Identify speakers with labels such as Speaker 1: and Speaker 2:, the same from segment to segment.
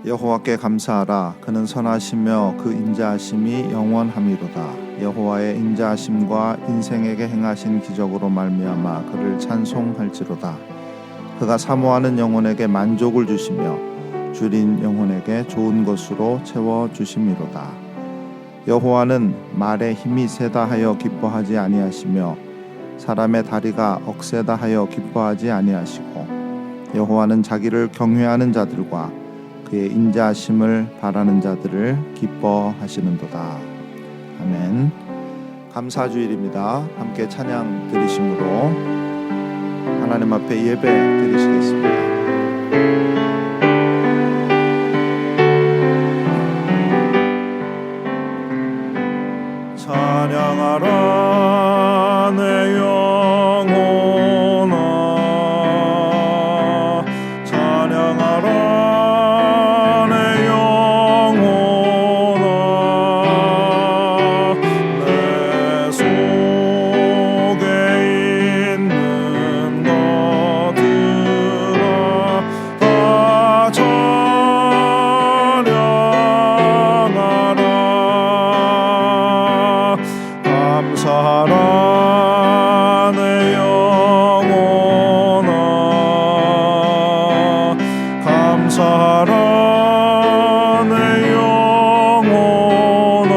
Speaker 1: 여호와께 감사하라. 그는 선하시며 그 인자하심이 영원함이로다. 여호와의 인자하심과 인생에게 행하신 기적으로 말미암아 그를 찬송할지로다. 그가 사모하는 영혼에게 만족을 주시며 줄인 영혼에게 좋은 것으로 채워주심이로다. 여호와는 말에 힘이 세다 하여 기뻐하지 아니하시며 사람의 다리가 억세다 하여 기뻐하지 아니하시고, 여호와는 자기를 경외하는 자들과 그의 인자하심을 바라는 자들을 기뻐하시는도다. 아멘. 감사주일입니다. 함께 찬양 드리심으로 하나님 앞에 예배 드리시겠습니다. 찬양하라 내 영혼아, 찬양하라 감사하라 내 영혼아, 감사하라 내 영혼아.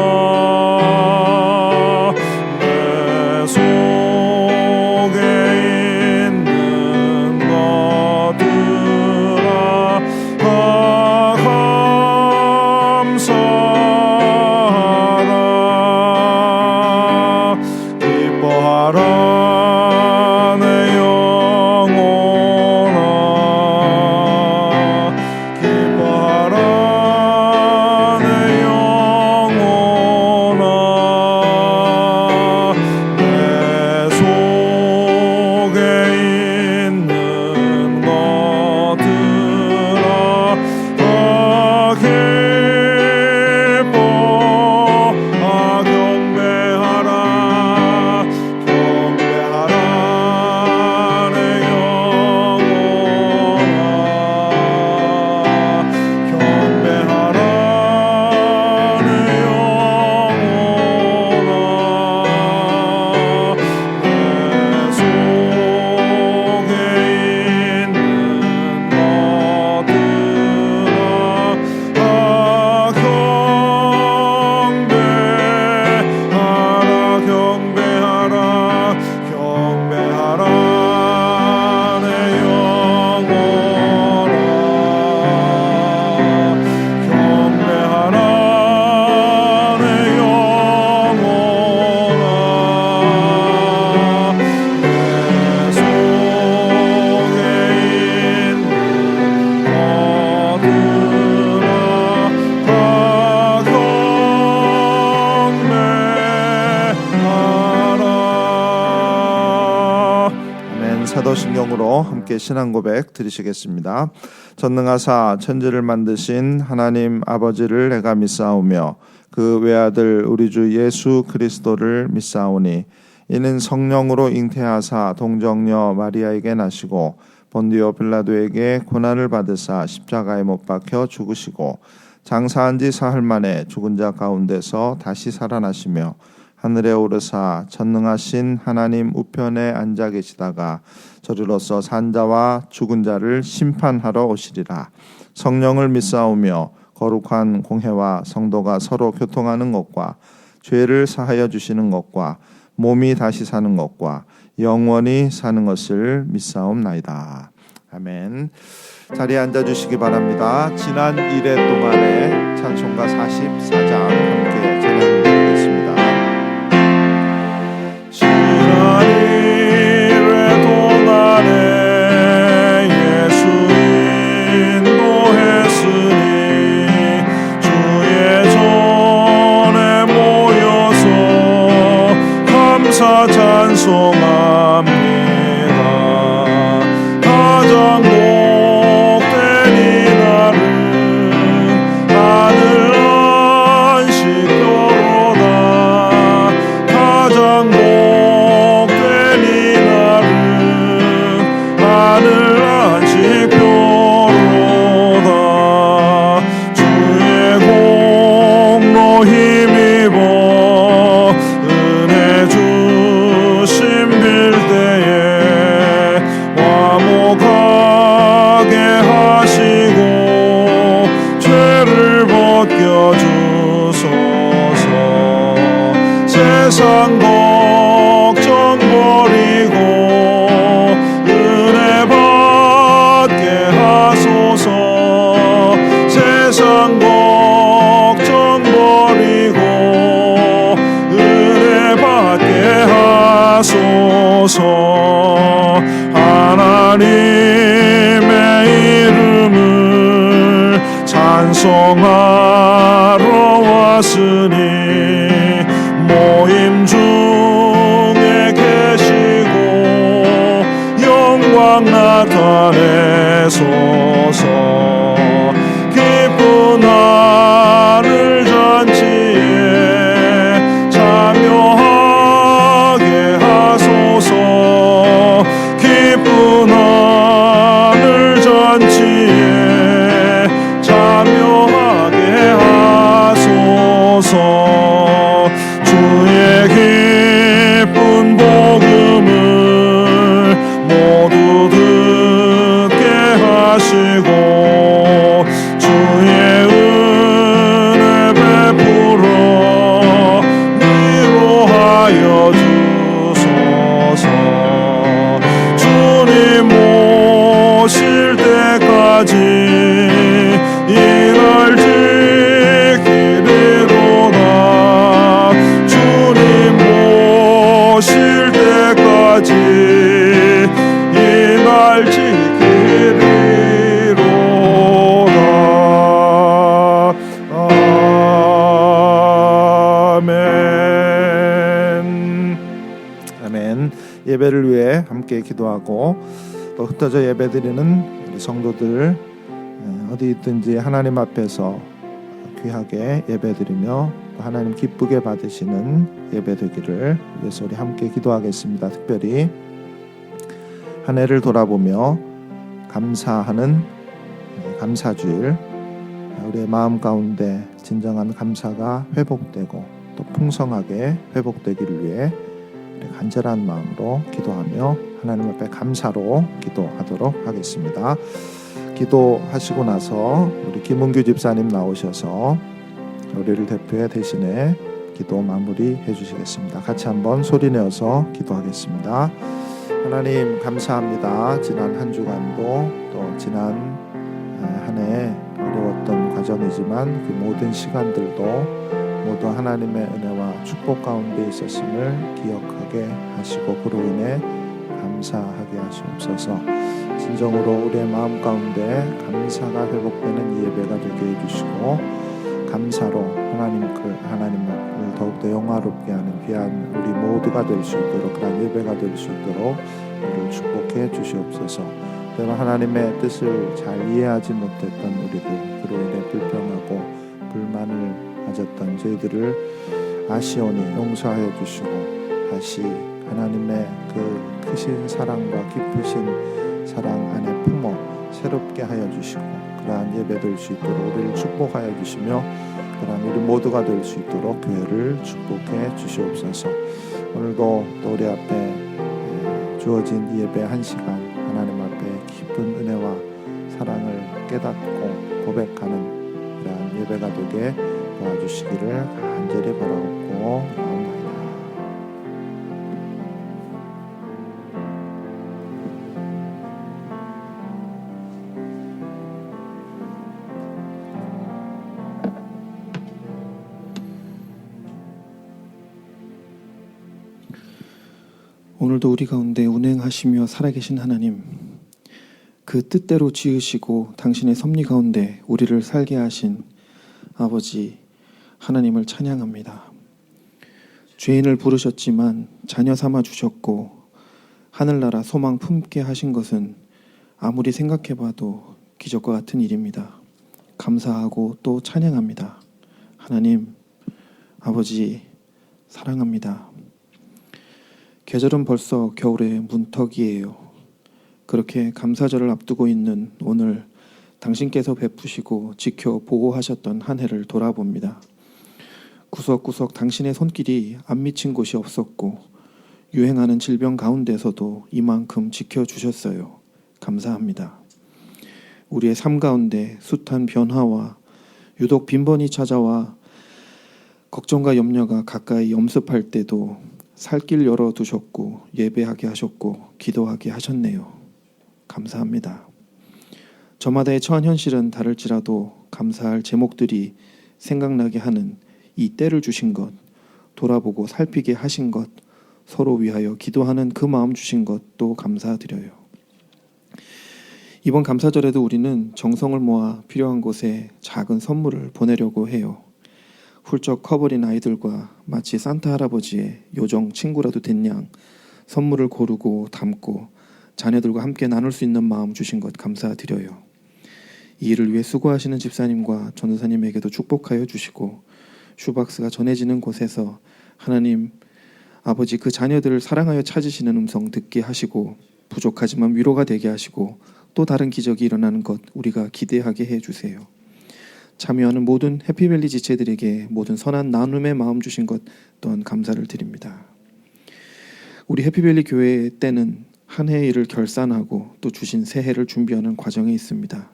Speaker 1: 내 속에 있는 것들아 다 감사하라. 기뻐하라 내 영혼아, 기뻐하라 내 영혼아. 내 속에 있는 것들아 다 경배하라. 사도신경으로 함께 신앙 고백 드리시겠습니다. 전능하사 천지를 만드신 하나님 아버지를 내가 믿사오며 그 외아들 우리 주 예수 그리스도를 믿사오니, 이는 성령으로 잉태하사 동정녀 마리아에게 나시고 본디오 빌라도에게 고난을 받으사 십자가에 못 박혀 죽으시고 장사한 지 사흘 만에 죽은 자 가운데서 다시 살아나시며 하늘에 오르사 전능하신 하나님 우편에 앉아 계시다가 저리로서 산자와 죽은 자를 심판하러 오시리라. 성령을 믿사오며 거룩한 공회와 성도가 서로 교통하는 것과 죄를 사하여 주시는 것과 몸이 다시 사는 것과 영원히 사는 것을 믿사옵나이다. 아멘. 자리에 앉아주시기 바랍니다. 지난 1회 동안의 찬송가 44장 함께 찬양드리겠습니다. 찬송합니다. 가장 복된 이날은 하늘 안식교로다. 가장 복된 이날은 하늘 안식교로다. 세상 걱정 버리고 은혜 받게 하소서. 세상 걱정 버리고 은혜 받게 하소서. 하나님의 이름을 찬송하러 왔으니 모임 중에 계시고 영광 나타내소서. 기쁜 하늘 잔치에 참여하게 하소서. 기쁜 하늘 잔치에 참여하게 하소서. 주의 기쁜 복음을 모두 듣게 하시고 주의 은혜 베풀어 위로하여 주소서. 주님 오실 때까지 이날 지키리로다. 주님 오실 때까지 이날 지키리로다. 아멘. 아멘. 예배를 위해 함께 기도하고 또 흩어져 예배드리는 우리 성도들 어디 있든지 하나님 앞에서 귀하게 예배드리며 하나님 기쁘게 받으시는 예배 되기를 위해서 우리 함께 기도하겠습니다. 특별히 한 해를 돌아보며 감사하는 감사주일, 우리의 마음 가운데 진정한 감사가 회복되고 또 풍성하게 회복되기를 위해 간절한 마음으로 기도하며 하나님 앞에 감사로 기도하도록 하겠습니다. 기도하시고 나서 우리 김은규 집사님 나오셔서 우리를 대표해 대신에 기도 마무리해 주시겠습니다. 같이 한번 소리내어서 기도하겠습니다. 하나님 감사합니다. 지난 한 주간도 또 지난 한 해 어려웠던 과정이지만 그 모든 시간들도 모두 하나님의 은혜와 축복 가운데 있었음을 기억하게 하시고 그로 인해 감사하게 하시옵소서. 진정으로 우리의 마음 가운데 감사가 회복되는 이 예배가 되게 해주시고 감사로 하나님을 더욱더 영화롭게 하는 귀한 우리 모두가 될 수 있도록 그런 예배가 될 수 있도록 우리를 축복해 주시옵소서. 때로 하나님의 뜻을 잘 이해하지 못했던 우리들, 그로 인해 불평하고 불만을 가졌던 저희들을 아시오니 용서하여 주시고 다시 하나님의 그 크신 사랑과 깊으신 사랑 안에 품어 새롭게 하여 주시고 그러한 예배 될 수 있도록 우리를 축복하여 주시며 그러한 우리 모두가 될 수 있도록 교회를 축복해 주시옵소서. 오늘도 또 우리 앞에 주어진 이 예배 한 시간 하나님 앞에 깊은 은혜와 사랑을 깨닫고 고백하는 그러한 예배가 되게 도와주시기를 간절히 바라옵고 나옵니다.
Speaker 2: 오늘도 우리 가운데 운행하시며 살아계신 하나님, 그 뜻대로 지으시고 당신의 섭리 가운데 우리를 살게 하신 아버지 하나님을 찬양합니다. 죄인을 부르셨지만 자녀 삼아 주셨고 하늘나라 소망 품게 하신 것은 아무리 생각해봐도 기적과 같은 일입니다. 감사하고 또 찬양합니다. 하나님, 아버지 사랑합니다. 계절은 벌써 겨울의 문턱이에요. 그렇게 감사절을 앞두고 있는 오늘 당신께서 베푸시고 지켜 보호하셨던 한 해를 돌아봅니다. 구석구석 당신의 손길이 안 미친 곳이 없었고 유행하는 질병 가운데서도 이만큼 지켜주셨어요. 감사합니다. 우리의 삶 가운데 숱한 변화와 유독 빈번히 찾아와 걱정과 염려가 가까이 엄습할 때도 살길 열어두셨고 예배하게 하셨고 기도하게 하셨네요. 감사합니다. 저마다의 처한 현실은 다를지라도 감사할 제목들이 생각나게 하는 이 때를 주신 것, 돌아보고 살피게 하신 것, 서로 위하여 기도하는 그 마음 주신 것도 감사드려요. 이번 감사절에도 우리는 정성을 모아 필요한 곳에 작은 선물을 보내려고 해요. 훌쩍 커버린 아이들과 마치 산타 할아버지의 요정 친구라도 된 양 선물을 고르고 담고 자녀들과 함께 나눌 수 있는 마음 주신 것 감사드려요. 이 일을 위해 수고하시는 집사님과 전도사님에게도 축복하여 주시고 슈박스가 전해지는 곳에서 하나님 아버지 그 자녀들을 사랑하여 찾으시는 음성 듣게 하시고 부족하지만 위로가 되게 하시고 또 다른 기적이 일어나는 것 우리가 기대하게 해주세요. 참여하는 모든 해피밸리 지체들에게 모든 선한 나눔의 마음 주신 것 또한 감사를 드립니다. 우리 해피밸리 교회 때는 한 해의 일을 결산하고 또 주신 새해를 준비하는 과정에 있습니다.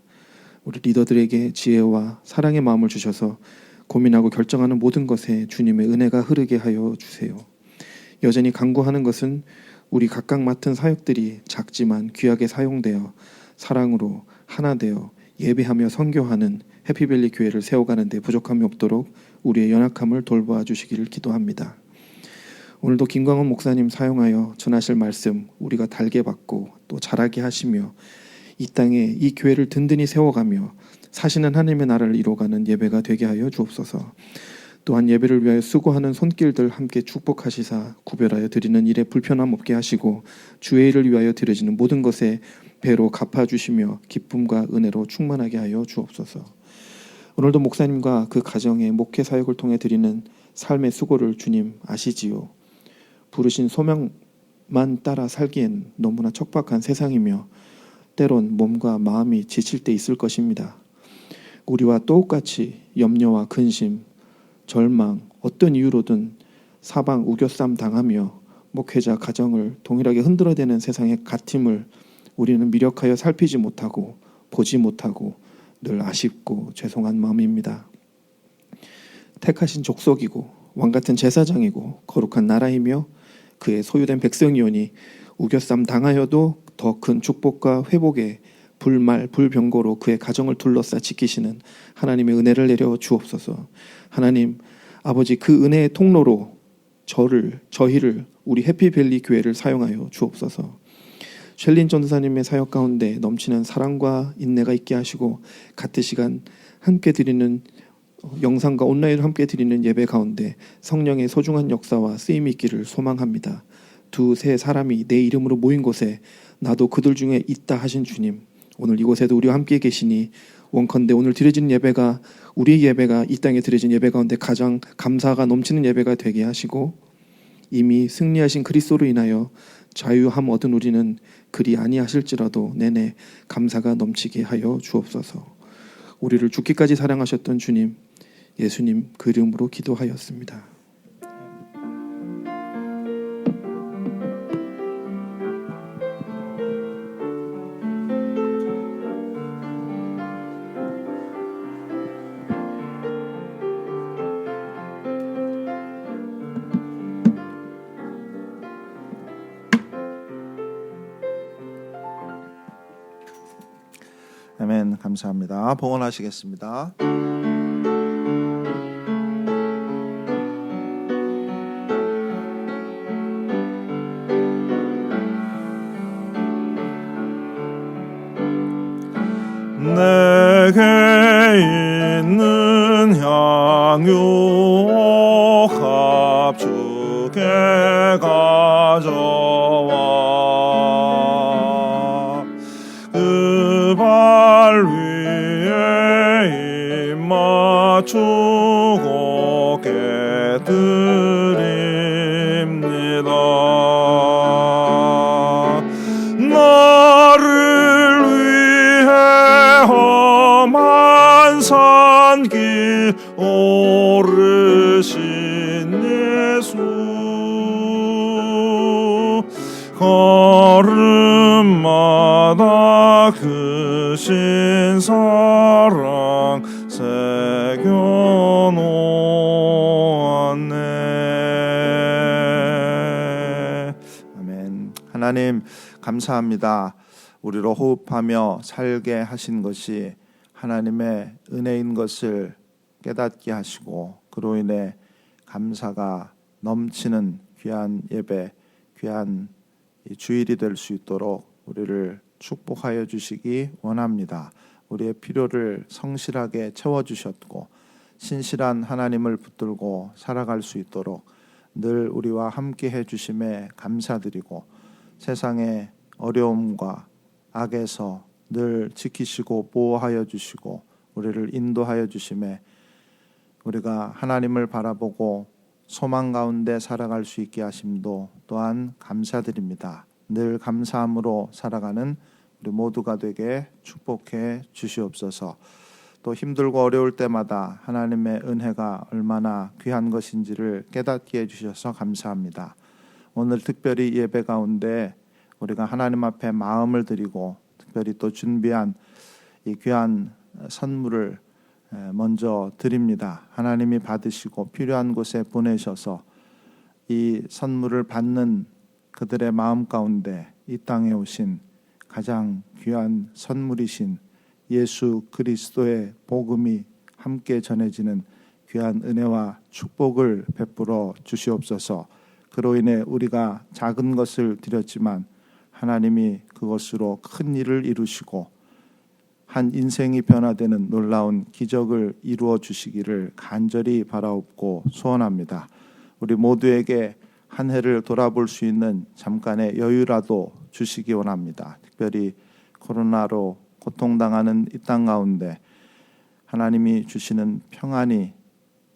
Speaker 2: 우리 리더들에게 지혜와 사랑의 마음을 주셔서 고민하고 결정하는 모든 것에 주님의 은혜가 흐르게 하여 주세요. 여전히 간구하는 것은 우리 각각 맡은 사역들이 작지만 귀하게 사용되어 사랑으로 하나 되어 예배하며 선교하는 해피밸리 교회를 세워가는 데 부족함이 없도록 우리의 연약함을 돌보아 주시기를 기도합니다. 오늘도 김광원 목사님 사용하여 전하실 말씀 우리가 달게 받고 또 자라게 하시며 이 땅에 이 교회를 든든히 세워가며 사시는 하나님의 나라를 이루어가는 예배가 되게 하여 주옵소서. 또한 예배를 위하여 수고하는 손길들 함께 축복하시사 구별하여 드리는 일에 불편함 없게 하시고 주의 일을 위하여 드려지는 모든 것에 배로 갚아주시며 기쁨과 은혜로 충만하게 하여 주옵소서. 오늘도 목사님과 그 가정의 목회 사역을 통해 드리는 삶의 수고를 주님 아시지요. 부르신 소명만 따라 살기엔 너무나 척박한 세상이며 때론 몸과 마음이 지칠 때 있을 것입니다. 우리와 똑같이 염려와 근심, 절망, 어떤 이유로든 사방 우겨쌈 당하며 목회자 가정을 동일하게 흔들어대는 세상의 갓팀을 우리는 미력하여 살피지 못하고 보지 못하고 늘 아쉽고 죄송한 마음입니다. 택하신 족속이고 왕같은 제사장이고 거룩한 나라이며 그의 소유된 백성이오니 우겨쌈 당하여도 더 큰 축복과 회복의 불말 불병거로 그의 가정을 둘러싸 지키시는 하나님의 은혜를 내려 주옵소서. 하나님 아버지 그 은혜의 통로로 저희를 우리 해피밸리 교회를 사용하여 주옵소서. 셸린 전도사님의 사역 가운데 넘치는 사랑과 인내가 있게 하시고 같은 시간 함께 드리는 영상과 온라인으로 함께 드리는 예배 가운데 성령의 소중한 역사와 쓰임이 있기를 소망합니다. 두세 사람이 내 이름으로 모인 곳에 나도 그들 중에 있다 하신 주님, 오늘 이곳에도 우리와 함께 계시니 원컨대 오늘 드려진 예배가 우리의 예배가 이 땅에 드려진 예배 가운데 가장 감사가 넘치는 예배가 되게 하시고 이미 승리하신 그리스도로 인하여 자유함 얻은 우리는 그리 아니하실지라도 내내 감사가 넘치게 하여 주옵소서. 우리를 죽기까지 사랑하셨던 주님, 예수님 그 이름으로 기도하였습니다.
Speaker 1: 아멘. 감사합니다. 봉헌하시겠습니다. 내게 있는 향유 값주게 가져와 그 발 위에 입 맞추고 깨드립니다. 나를 위해 험한 산길 오르신 예수, 걸음마다 크신 사랑 새겨놓아 하나님 감사합니다. 우리로 호흡하며 살게 하신 것이 하나님의 은혜인 것을 깨닫게 하시고 그로 인해 감사가 넘치는 귀한 예배, 귀한 주일이 될 수 있도록 우리를 축복하여 주시기 원합니다. 우리의 필요를 성실하게 채워주셨고 신실한 하나님을 붙들고 살아갈 수 있도록 늘 우리와 함께 해주심에 감사드리고 세상의 어려움과 악에서 늘 지키시고 보호하여 주시고 우리를 인도하여 주심에 우리가 하나님을 바라보고 소망 가운데 살아갈 수 있게 하심도 또한 감사드립니다. 늘 감사함으로 살아가는 우리 모두가 되게 축복해 주시옵소서. 또 힘들고 어려울 때마다 하나님의 은혜가 얼마나 귀한 것인지를 깨닫게 해주셔서 감사합니다. 오늘 특별히 예배 가운데 우리가 하나님 앞에 마음을 드리고 특별히 또 준비한 이 귀한 선물을 먼저 드립니다. 하나님이 받으시고 필요한 곳에 보내셔서 이 선물을 받는 그들의 마음 가운데 이 땅에 오신 가장 귀한 선물이신 예수 그리스도의 복음이 함께 전해지는 귀한 은혜와 축복을 베풀어 주시옵소서. 그로 인해 우리가 작은 것을 드렸지만 하나님이 그것으로 큰 일을 이루시고 한 인생이 변화되는 놀라운 기적을 이루어 주시기를 간절히 바라옵고 소원합니다. 우리 모두에게 한 해를 돌아볼 수 있는 잠깐의 여유라도 주시기 원합니다. 특별히 코로나로 고통당하는 이 땅 가운데 하나님이 주시는 평안이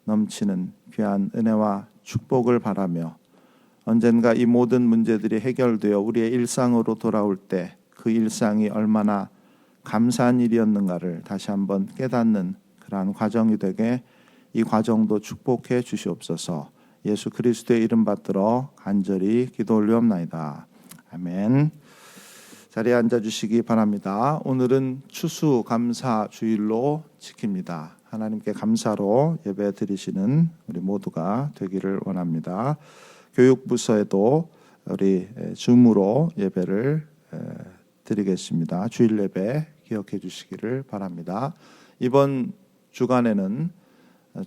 Speaker 1: 넘치는 귀한 은혜와 축복을 바라며 언젠가 이 모든 문제들이 해결되어 우리의 일상으로 돌아올 때 그 일상이 얼마나 감사한 일이었는가를 다시 한번 깨닫는 그러한 과정이 되게 이 과정도 축복해 주시옵소서. 예수 그리스도의 이름 받들어 간절히 기도 올리옵나이다. 아멘. 자리에 앉아주시기 바랍니다. 오늘은 추수감사 주일로 지킵니다. 하나님께 감사로 예배 드리시는 우리 모두가 되기를 원합니다. 교육부서에도 우리 줌으로 예배를 드리겠습니다. 주일 예배 기억해 주시기를 바랍니다. 이번 주간에는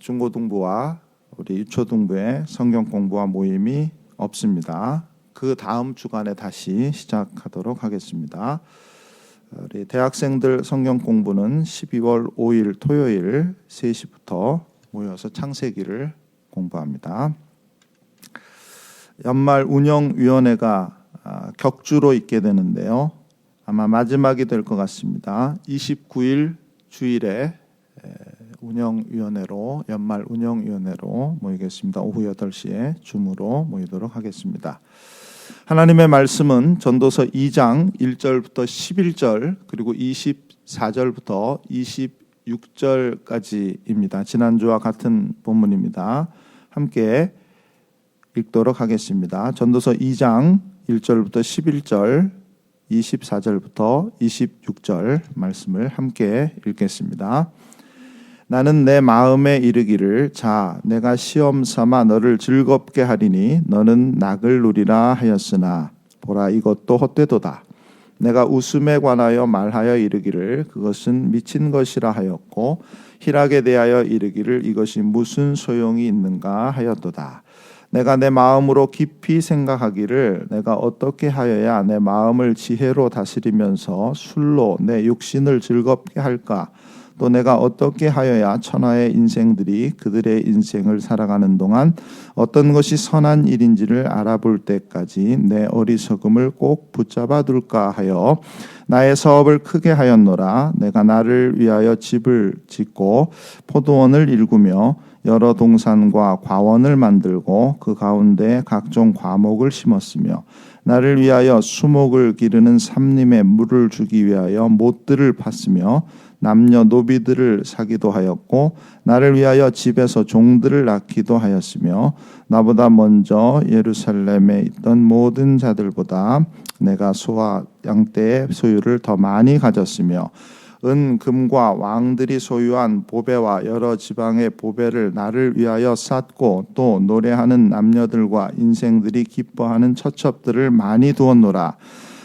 Speaker 1: 중고등부와 우리 유초등부의 성경 공부와 모임이 없습니다. 그 다음 주간에 다시 시작하도록 하겠습니다. 우리 대학생들 성경 공부는 12월 5일 토요일 3시부터 모여서 창세기를 공부합니다. 연말 운영위원회가 격주로 있게 되는데요. 아마 마지막이 될 것 같습니다. 29일 주일에 운영위원회로 연말 운영위원회로 모이겠습니다. 오후 8시에 줌으로 모이도록 하겠습니다. 하나님의 말씀은 전도서 2장 1절부터 11절 그리고 24절부터 26절까지입니다. 지난주와 같은 본문입니다. 함께 읽도록 하겠습니다. 전도서 2장 1절부터 11절 24절부터 26절 말씀을 함께 읽겠습니다. 나는 내 마음에 이르기를 자 내가 시험 삼아 너를 즐겁게 하리니 너는 낙을 누리라 하였으나 보라 이것도 헛되도다. 내가 웃음에 관하여 말하여 이르기를 그것은 미친 것이라 하였고 희락에 대하여 이르기를 이것이 무슨 소용이 있는가 하였도다. 내가 내 마음으로 깊이 생각하기를 내가 어떻게 하여야 내 마음을 지혜로 다스리면서 술로 내 육신을 즐겁게 할까? 또 내가 어떻게 하여야 천하의 인생들이 그들의 인생을 살아가는 동안 어떤 것이 선한 일인지를 알아볼 때까지 내 어리석음을 꼭 붙잡아 둘까 하여 나의 사업을 크게 하였노라. 내가 나를 위하여 집을 짓고 포도원을 일구며 여러 동산과 과원을 만들고 그 가운데 각종 과목을 심었으며 나를 위하여 수목을 기르는 삼림에 물을 주기 위하여 못들을 팠으며 남녀 노비들을 사기도 하였고 나를 위하여 집에서 종들을 낳기도 하였으며 나보다 먼저 예루살렘에 있던 모든 자들보다 내가 소와 양떼의 소유를 더 많이 가졌으며 은 금과 왕들이 소유한 보배와 여러 지방의 보배를 나를 위하여 쌌고 또 노래하는 남녀들과 인생들이 기뻐하는 처첩들을 많이 두었노라.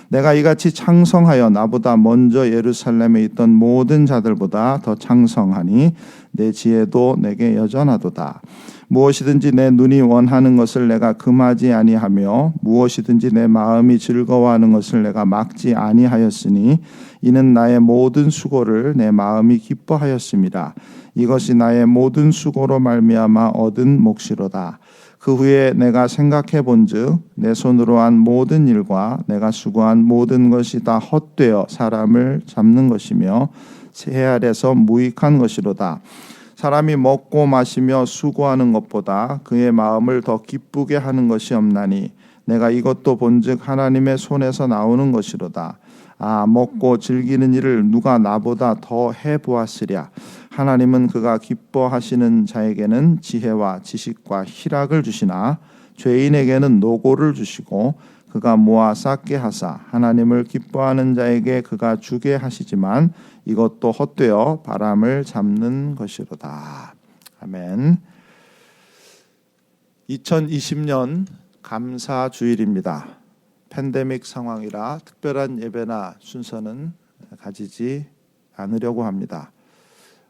Speaker 1: 내가 이같이 창성하여 나보다 먼저 예루살렘에 있던 모든 자들보다 더 창성하니 내 지혜도 내게 여전하도다. 무엇이든지 내 눈이 원하는 것을 내가 금하지 아니하며 무엇이든지 내 마음이 즐거워하는 것을 내가 막지 아니하였으니 이는 나의 모든 수고를 내 마음이 기뻐하였습니다. 이것이 나의 모든 수고로 말미암아 얻은 몫이로다. 그 후에 내가 생각해 본즉 내 손으로 한 모든 일과 내가 수고한 모든 것이 다 헛되어 사람을 잡는 것이며 새 아래서 무익한 것이로다. 사람이 먹고 마시며 수고하는 것보다 그의 마음을 더 기쁘게 하는 것이 없나니 내가 이것도 본즉 하나님의 손에서 나오는 것이로다. 아, 먹고 즐기는 일을 누가 나보다 더 해보았으랴. 하나님은 그가 기뻐하시는 자에게는 지혜와 지식과 희락을 주시나 죄인에게는 노고를 주시고 그가 모아 쌓게 하사 하나님을 기뻐하는 자에게 그가 주게 하시지만 이것도 헛되어 바람을 잡는 것이로다. 아멘. 2020년 감사주일입니다. 팬데믹 상황이라 특별한 예배나 순서는 가지지 않으려고 합니다.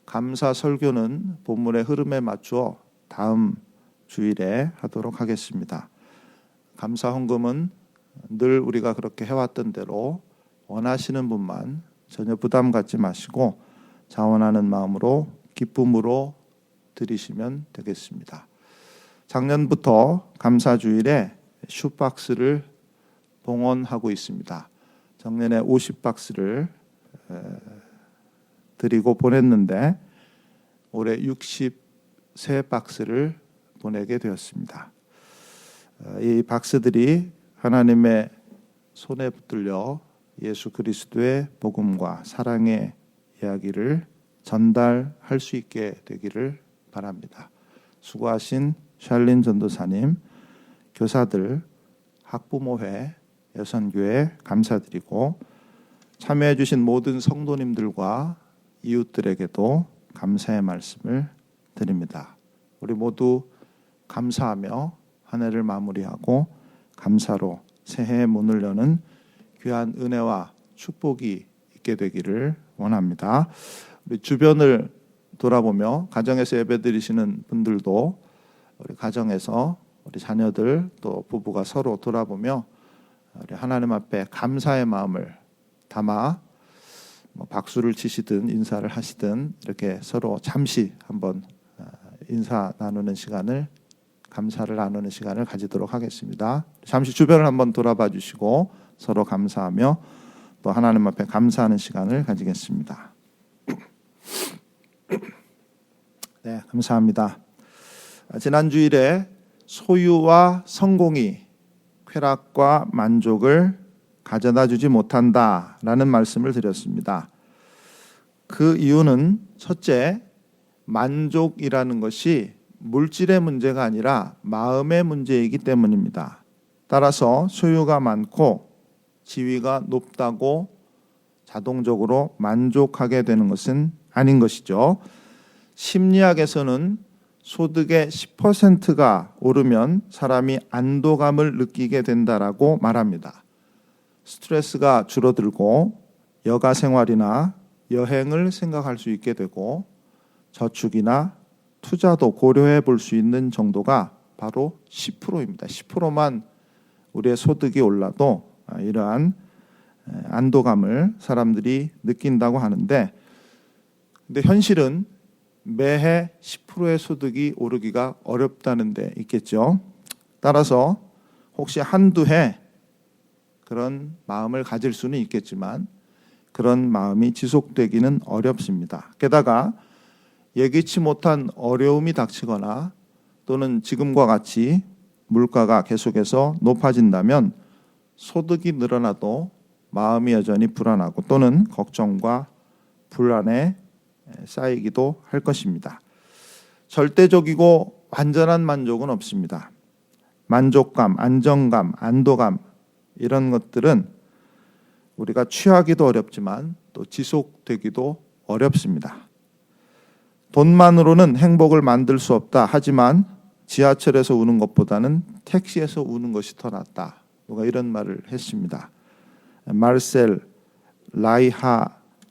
Speaker 1: 감사 설교는 본문의 흐름에 맞추어 다음 주일에 하도록 하겠습니다. 감사 헌금은 늘 우리가 그렇게 해왔던 대로 원하시는 분만 전혀 부담 갖지 마시고 자원하는 마음으로 기쁨으로 드리시면 되겠습니다. 작년부터 감사주일에 슈박스를 봉헌하고 있습니다. 작년에 50박스를 드리고 보냈는데 올해 63박스를 보내게 되었습니다. 이 박스들이 하나님의 손에 붙들려 예수 그리스도의 복음과 사랑의 이야기를 전달할 수 있게 되기를 바랍니다. 수고하신 샬린 전도사님, 교사들, 학부모회, 여선교회 감사드리고 참여해 주신 모든 성도님들과 이웃들에게도 감사의 말씀을 드립니다. 우리 모두 감사하며 한 해를 마무리하고 감사로 새해의 문을 여는 귀한 은혜와 축복이 있게 되기를 원합니다. 우리 주변을 돌아보며 가정에서 예배드리시는 분들도 우리 가정에서 우리 자녀들 또 부부가 서로 돌아보며 우리 하나님 앞에 감사의 마음을 담아 박수를 치시든 인사를 하시든 이렇게 서로 잠시 한번 인사 나누는 시간을 감사를 나누는 시간을 가지도록 하겠습니다. 잠시 주변을 한번 돌아봐 주시고 서로 감사하며 또 하나님 앞에 감사하는 시간을 가지겠습니다. 네, 감사합니다. 지난 주일에 소유와 성공이 쾌락과 만족을 가져다 주지 못한다라는 말씀을 드렸습니다. 그 이유는 첫째, 만족이라는 것이 물질의 문제가 아니라 마음의 문제이기 때문입니다. 따라서 소유가 많고 지위가 높다고 자동적으로 만족하게 되는 것은 아닌 것이죠. 심리학에서는 소득의 10%가 오르면 사람이 안도감을 느끼게 된다라고 말합니다. 스트레스가 줄어들고 여가 생활이나 여행을 생각할 수 있게 되고 저축이나 투자도 고려해 볼 수 있는 정도가 바로 10%입니다. 10%만 우리의 소득이 올라도 이러한 안도감을 사람들이 느낀다고 하는데, 근데 현실은 매해 10%의 소득이 오르기가 어렵다는 데 있겠죠. 따라서 혹시 한두 해 그런 마음을 가질 수는 있겠지만 그런 마음이 지속되기는 어렵습니다. 게다가 예기치 못한 어려움이 닥치거나 또는 지금과 같이 물가가 계속해서 높아진다면 소득이 늘어나도 마음이 여전히 불안하고 또는 걱정과 불안에 쌓이기도 할 것입니다. 절대적이고 완전한 만족은 없습니다. 만족감, 안정감, 안도감 이런 것들은 우리가 취하기도 어렵지만 또 지속되기도 어렵습니다. 돈만으로는 행복을 만들 수 없다. 하지만 지하철에서 우는 것보다는 택시에서 우는 것이 더 낫다. 누가 이런 말을 했습니다. 마르셀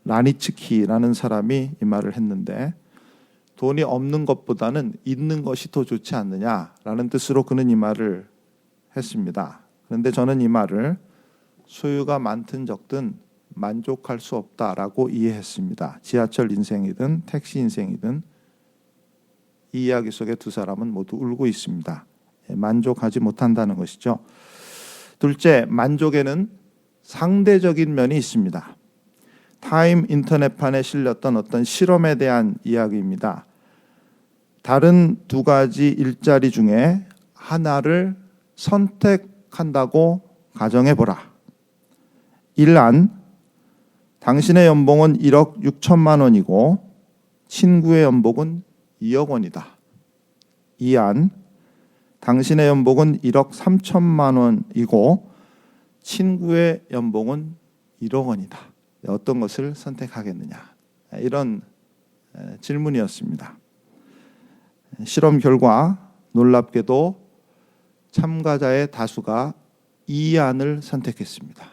Speaker 1: 라니츠키라는 사람이 이 말을 했는데, 돈이 없는 것보다는 있는 것이 더 좋지 않느냐라는 뜻으로 그는 이 말을 했습니다. 그런데 저는 이 말을 소유가 많든 적든 만족할 수 없다라고 이해했습니다. 지하철 인생이든 택시 인생이든 이 이야기 속에 두 사람은 모두 울고 있습니다. 만족하지 못한다는 것이죠. 둘째, 만족에는 상대적인 면이 있습니다. 타임 인터넷판에 실렸던 어떤 실험에 대한 이야기입니다. 다른 두 가지 일자리 중에 하나를 선택한다고 가정해 보라. 1안, 당신의 연봉은 1억 6천만 원이고 친구의 연봉은 2억 원이다. 2안, 당신의 연봉은 1억 3천만 원이고 친구의 연봉은 1억 원이다. 어떤 것을 선택하겠느냐? 이런 질문이었습니다. 실험 결과 놀랍게도 참가자의 다수가 2안을 선택했습니다.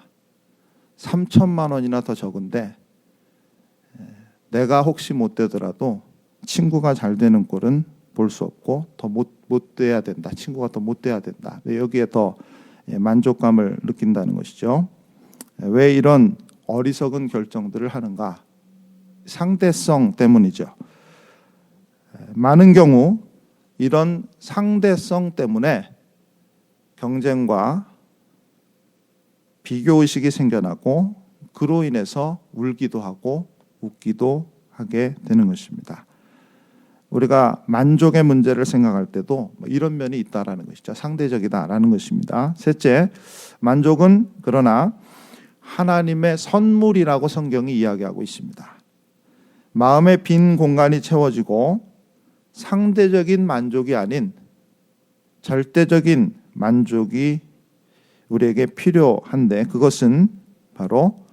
Speaker 1: 3천만 원이나 더 적은데 내가 혹시 못 되더라도 친구가 잘 되는 꼴은 볼 수 없고 더 못 돼야 된다. 친구가 더 못 돼야 된다. 여기에 더 만족감을 느낀다는 것이죠. 왜 이런 어리석은 결정들을 하는가? 상대성 때문이죠. 많은 경우 이런 상대성 때문에 경쟁과 비교의식이 생겨나고 그로 인해서 울기도 하고 웃기도 하게 되는 것입니다. 우리가 만족의 문제를 생각할 때도 이런 면이 있다라는 것이죠. 상대적이다라는 것입니다. 셋째, 만족은 그러나 하나님의 선물이라고 성경이 이야기하고 있습니다. 마음의 빈 공간이 채워지고 상대적인 만족이 아닌 절대적인 만족이 우리에게 필요한데 그것은 바로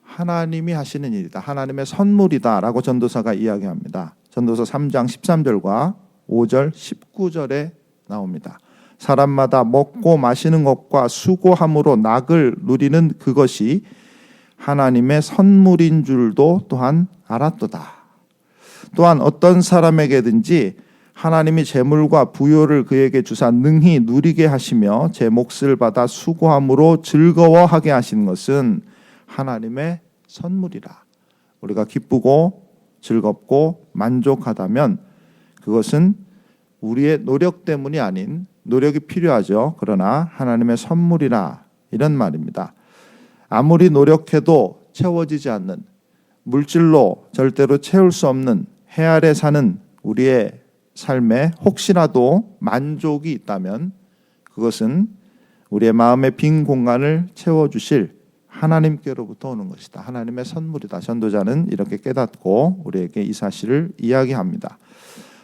Speaker 1: 하나님이 하시는 일이다. 하나님의 선물이다라고 전도서가 이야기합니다. 전도서 3장 13절과 5절 19절에 나옵니다. 사람마다 먹고 마시는 것과 수고함으로 낙을 누리는 그것이 하나님의 선물인 줄도 또한 알았도다. 또한 어떤 사람에게든지 하나님이 재물과 부요를 그에게 주사 능히 누리게 하시며 제 몫을 받아 수고함으로 즐거워하게 하신 것은 하나님의 선물이라. 우리가 기쁘고 즐겁고 만족하다면 그것은 우리의 노력 때문이 아닌, 노력이 필요하죠. 그러나 하나님의 선물이라, 이런 말입니다. 아무리 노력해도 채워지지 않는, 물질로 절대로 채울 수 없는 해 아래 사는 우리의 삶에 혹시라도 만족이 있다면 그것은 우리의 마음의 빈 공간을 채워주실 하나님께로부터 오는 것이다. 하나님의 선물이다. 전도자는 이렇게 깨닫고 우리에게 이 사실을 이야기합니다.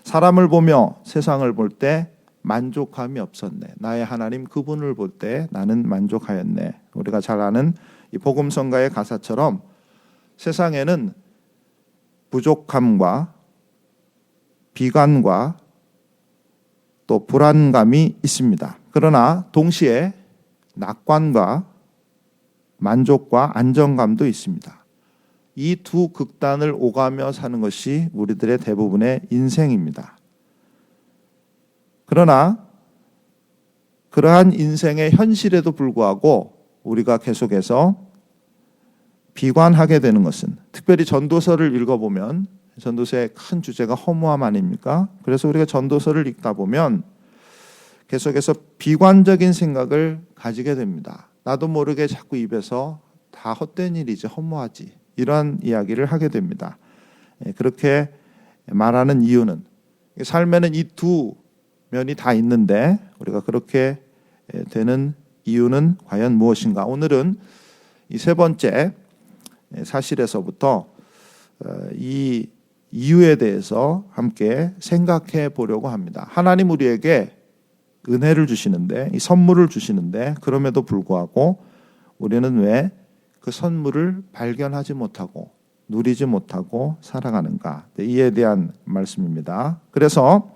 Speaker 1: 사람을 보며 세상을 볼 때 만족함이 없었네. 나의 하나님 그분을 볼 때 나는 만족하였네. 우리가 잘 아는 이 복음성가의 가사처럼 세상에는 부족함과 비관과 또 불안감이 있습니다. 그러나 동시에 낙관과 만족과 안정감도 있습니다. 이 두 극단을 오가며 사는 것이 우리들의 대부분의 인생입니다. 그러나 그러한 인생의 현실에도 불구하고 우리가 계속해서 비관하게 되는 것은, 특별히 전도서를 읽어보면 전도서의 큰 주제가 허무함 아닙니까? 그래서 우리가 전도서를 읽다 보면 계속해서 비관적인 생각을 가지게 됩니다. 나도 모르게 자꾸 입에서 다 헛된 일이지, 허무하지, 이러한 이야기를 하게 됩니다. 그렇게 말하는 이유는, 삶에는 이 두 면이 다 있는데 우리가 그렇게 되는 이유는 과연 무엇인가? 오늘은 이 세 번째 사실에서부터 이 이유에 대해서 함께 생각해 보려고 합니다. 하나님 우리에게 은혜를 주시는데, 이 선물을 주시는데 그럼에도 불구하고 우리는 왜 그 선물을 발견하지 못하고 누리지 못하고 살아가는가? 이에 대한 말씀입니다. 그래서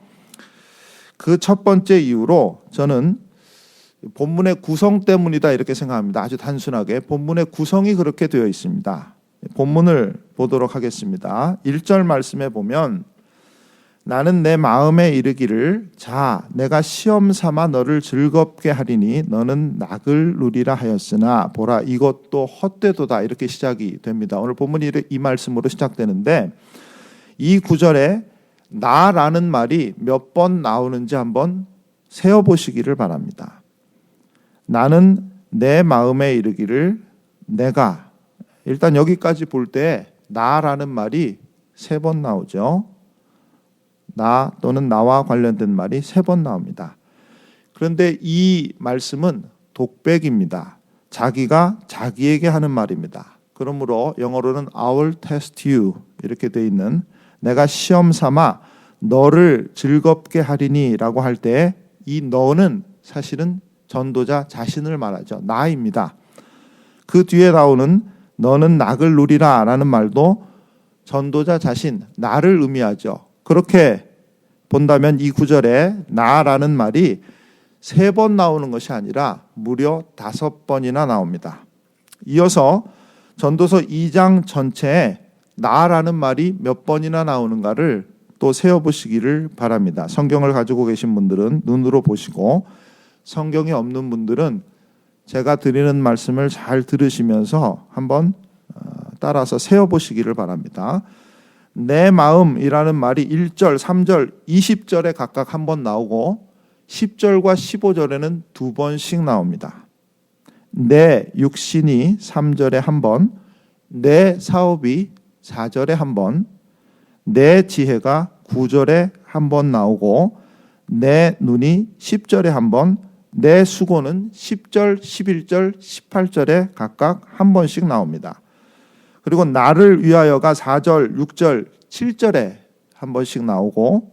Speaker 1: 그 첫 번째 이유로 저는 본문의 구성 때문이다 이렇게 생각합니다. 아주 단순하게 본문의 구성이 그렇게 되어 있습니다. 본문을 보도록 하겠습니다. 1절 말씀에 보면 나는 내 마음에 이르기를 자 내가 시험 삼아 너를 즐겁게 하리니 너는 낙을 누리라 하였으나 보라 이것도 헛되도다 이렇게 시작이 됩니다. 오늘 본문이 이 말씀으로 시작되는데 이 구절에 나라는 말이 몇 번 나오는지 한번 세어보시기를 바랍니다. 나는 내 마음에 이르기를 내가 일단 여기까지 볼 때 나라는 말이 3번 나오죠. 나 또는 나와 관련된 말이 3번 나옵니다. 그런데 이 말씀은 독백입니다. 자기가 자기에게 하는 말입니다. 그러므로 영어로는 I will test you 이렇게 돼 있는 내가 시험 삼아 너를 즐겁게 하리니 라고 할 때 이 너는 사실은 전도자 자신을 말하죠. 나입니다. 그 뒤에 나오는 너는 낙을 누리라 라는 말도 전도자 자신, 나를 의미하죠. 그렇게 본다면 이 구절에 나라는 말이 3번 나오는 것이 아니라 무려 5번이나 나옵니다. 이어서 전도서 2장 전체에 나라는 말이 몇 번이나 나오는가를 또 세어보시기를 바랍니다. 성경을 가지고 계신 분들은 눈으로 보시고 성경이 없는 분들은 제가 드리는 말씀을 잘 들으시면서 한번 따라서 세어보시기를 바랍니다. 내 마음이라는 말이 1절, 3절, 20절에 각각 한 번 나오고 10절과 15절에는 2번씩 나옵니다. 내 육신이 3절에 한 번, 내 사업이 4절에 한 번, 내 지혜가 9절에 한 번 나오고 내 눈이 10절에 한 번, 내 수고는 10절, 11절, 18절에 각각 한 번씩 나옵니다. 그리고 나를 위하여가 4절, 6절, 7절에 한 번씩 나오고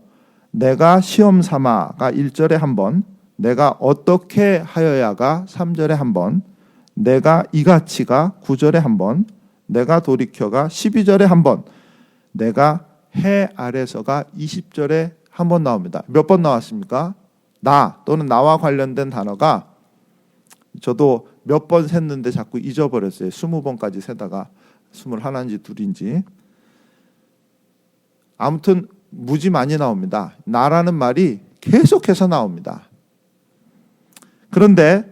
Speaker 1: 내가 시험 삼아가 1절에 한 번, 내가 어떻게 하여야가 3절에 한 번, 내가 이같이가 9절에 한 번, 내가 돌이켜가 12절에 한 번, 내가 해 아래서가 20절에 한 번 나옵니다. 몇 번 나왔습니까? 나 또는 나와 관련된 단어가 저도 몇 번 셌는데 자꾸 잊어버렸어요. 20번까지 세다가 21인지 2인지 아무튼 무지 많이 나옵니다. 나라는 말이 계속해서 나옵니다. 그런데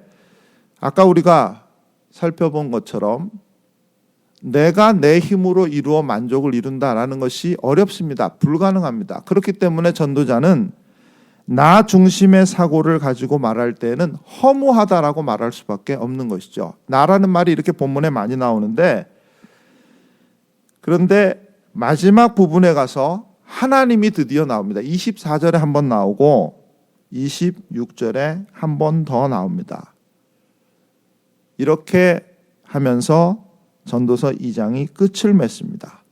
Speaker 1: 아까 우리가 살펴본 것처럼 내가 내 힘으로 이루어 만족을 이룬다라는 것이 어렵습니다. 불가능합니다. 그렇기 때문에 전도자는 나 중심의 사고를 가지고 말할 때는 허무하다라고 말할 수밖에 없는 것이죠. 나라는 말이 이렇게 본문에 많이 나오는데 그런데 마지막 부분에 가서 하나님이 드디어 나옵니다. 24절에 한 번 나오고 26절에 한 번 더 나옵니다. 이렇게 하면서 전도서 2장이 끝을 맺습니다.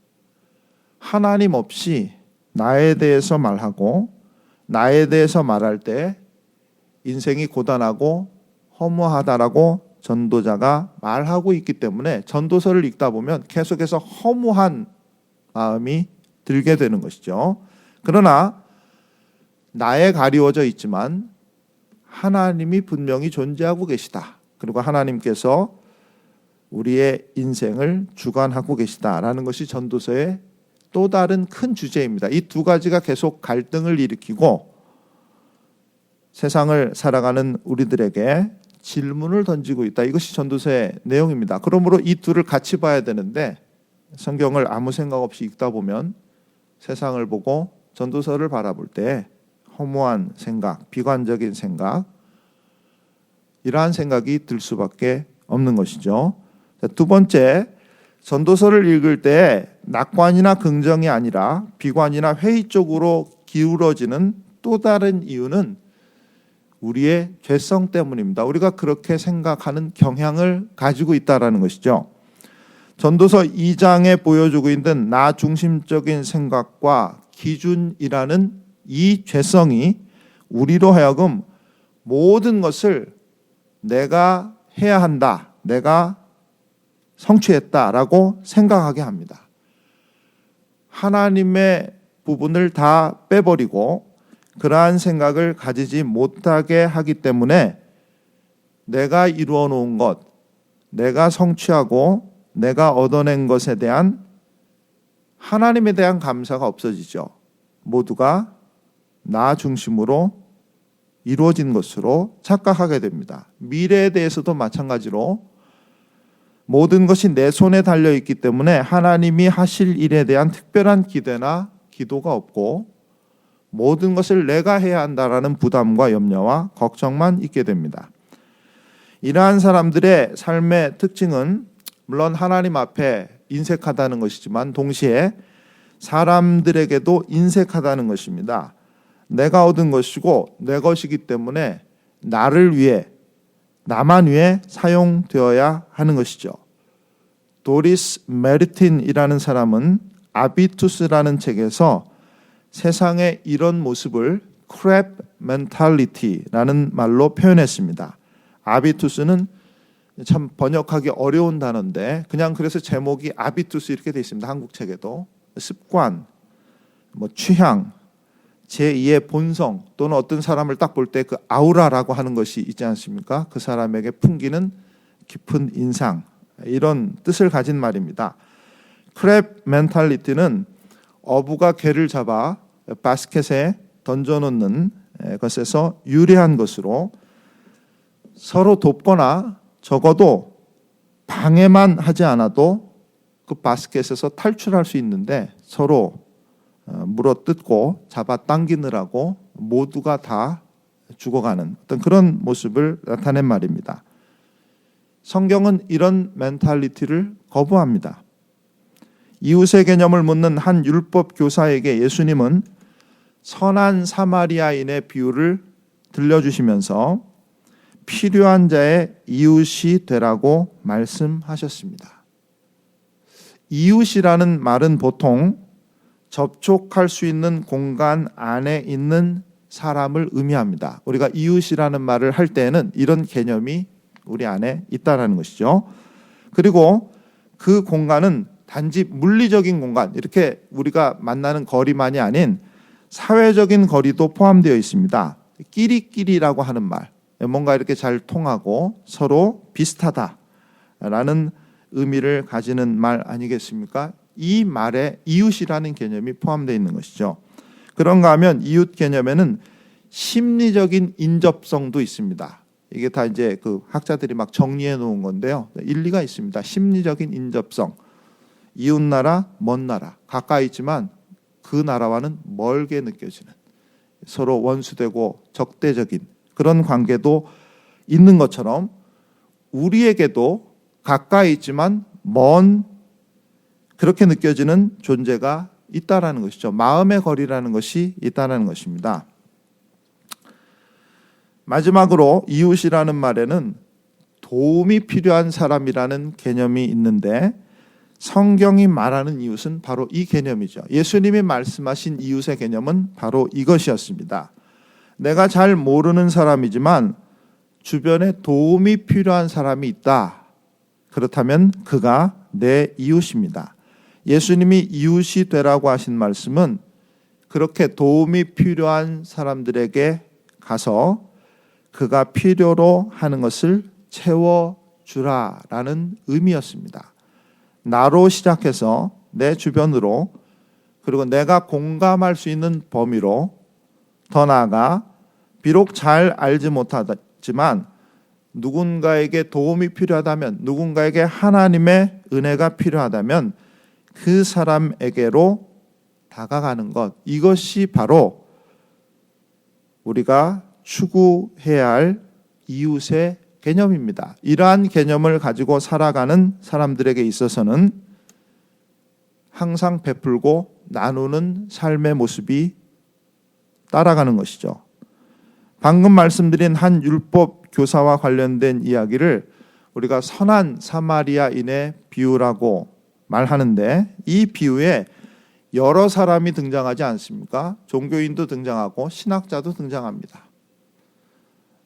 Speaker 1: 하나님 없이 나에 대해서 말하고 나에 대해서 말할 때 인생이 고단하고 허무하다라고 전도자가 말하고 있기 때문에 전도서를 읽다 보면 계속해서 허무한 마음이 들게 되는 것이죠. 그러나 나에 가리워져 있지만 하나님이 분명히 존재하고 계시다. 그리고 하나님께서 우리의 인생을 주관하고 계시다라는 것이 전도서의 또 다른 큰 주제입니다. 이 2가지가 계속 갈등을 일으키고 세상을 살아가는 우리들에게 질문을 던지고 있다. 이것이 전도서의 내용입니다. 그러므로 이 둘을 같이 봐야 되는데 성경을 아무 생각 없이 읽다 보면 세상을 보고 전도서를 바라볼 때 허무한 생각, 비관적인 생각 이러한 생각이 들 수밖에 없는 것이죠. 두 번째, 전도서를 읽을 때 낙관이나 긍정이 아니라 비관이나 회의 쪽으로 기울어지는 또 다른 이유는 우리의 죄성 때문입니다. 우리가 그렇게 생각하는 경향을 가지고 있다는 것이죠. 전도서 2장에 보여주고 있는 나 중심적인 생각과 기준이라는 이 죄성이 우리로 하여금 모든 것을 내가 해야 한다, 내가 성취했다라고 생각하게 합니다. 하나님의 부분을 다 빼버리고 그러한 생각을 가지지 못하게 하기 때문에 내가 이루어 놓은 것, 내가 성취하고 내가 얻어낸 것에 대한 하나님에 대한 감사가 없어지죠. 모두가 나 중심으로 이루어진 것으로 착각하게 됩니다. 미래에 대해서도 마찬가지로 모든 것이 내 손에 달려있기 때문에 하나님이 하실 일에 대한 특별한 기대나 기도가 없고 모든 것을 내가 해야 한다라는 부담과 염려와 걱정만 있게 됩니다. 이러한 사람들의 삶의 특징은 물론 하나님 앞에 인색하다는 것이지만 동시에 사람들에게도 인색하다는 것입니다. 내가 얻은 것이고 내 것이기 때문에 나를 위해, 나만 위해 사용되어야 하는 것이죠. 도리스 메르틴이라는 사람은 아비투스라는 책에서 세상의 이런 모습을 크랩 멘탈리티라는 말로 표현했습니다. 아비투스는 참 번역하기 어려운 단어인데 그냥 그래서 제목이 아비투스 이렇게 되어 있습니다. 한국 책에도. 습관, 취향, 제2의 본성 또는 어떤 사람을 딱 볼 때 그 아우라라고 하는 것이 있지 않습니까? 그 사람에게 풍기는 깊은 인상, 이런 뜻을 가진 말입니다. 크랩 멘탈리티는 어부가 개를 잡아 바스켓에 던져놓는 것에서 유래한 것으로 서로 돕거나 적어도 방해만 하지 않아도 그 바스켓에서 탈출할 수 있는데 서로 물어뜯고 잡아당기느라고 모두가 다 죽어가는 어떤 그런 모습을 나타낸 말입니다. 성경은 이런 멘탈리티를 거부합니다. 이웃의 개념을 묻는 한 율법 교사에게 예수님은 선한 사마리아인의 비유를 들려주시면서 필요한 자의 이웃이 되라고 말씀하셨습니다. 이웃이라는 말은 보통 접촉할 수 있는 공간 안에 있는 사람을 의미합니다. 우리가 이웃이라는 말을 할 때에는 이런 개념이 우리 안에 있다라는 것이죠. 그리고 그 공간은 단지 물리적인 공간, 이렇게 우리가 만나는 거리만이 아닌 사회적인 거리도 포함되어 있습니다. 끼리끼리라고 하는 말, 뭔가 이렇게 잘 통하고 서로 비슷하다라는 의미를 가지는 말 아니겠습니까? 이 말에 이웃이라는 개념이 포함되어 있는 것이죠. 그런가 하면 이웃 개념에는 심리적인 인접성도 있습니다. 이게 다 이제 그 학자들이 막 정리해 놓은 건데요. 일리가 있습니다. 심리적인 인접성. 이웃 나라, 먼 나라, 가까이 있지만 그 나라와는 멀게 느껴지는, 서로 원수되고 적대적인 그런 관계도 있는 것처럼 우리에게도 가까이 있지만 먼, 그렇게 느껴지는 존재가 있다라는 것이죠. 마음의 거리라는 것이 있다라는 것입니다. 마지막으로 이웃이라는 말에는 도움이 필요한 사람이라는 개념이 있는데 성경이 말하는 이웃은 바로 이 개념이죠. 예수님이 말씀하신 이웃의 개념은 바로 이것이었습니다. 내가 잘 모르는 사람이지만 주변에 도움이 필요한 사람이 있다. 그렇다면 그가 내 이웃입니다. 예수님이 이웃이 되라고 하신 말씀은 그렇게 도움이 필요한 사람들에게 가서 그가 필요로 하는 것을 채워주라라는 의미였습니다. 나로 시작해서 내 주변으로, 그리고 내가 공감할 수 있는 범위로, 더 나아가 비록 잘 알지 못하지만 누군가에게 도움이 필요하다면, 누군가에게 하나님의 은혜가 필요하다면 그 사람에게로 다가가는 것, 이것이 바로 우리가 추구해야 할 이웃의 개념입니다. 이러한 개념을 가지고 살아가는 사람들에게 있어서는 항상 베풀고 나누는 삶의 모습이 따라가는 것이죠. 방금 말씀드린 한 율법 교사와 관련된 이야기를 우리가 선한 사마리아인의 비유라고 말하는데, 이 비유에 여러 사람이 등장하지 않습니까? 종교인도 등장하고 신학자도 등장합니다.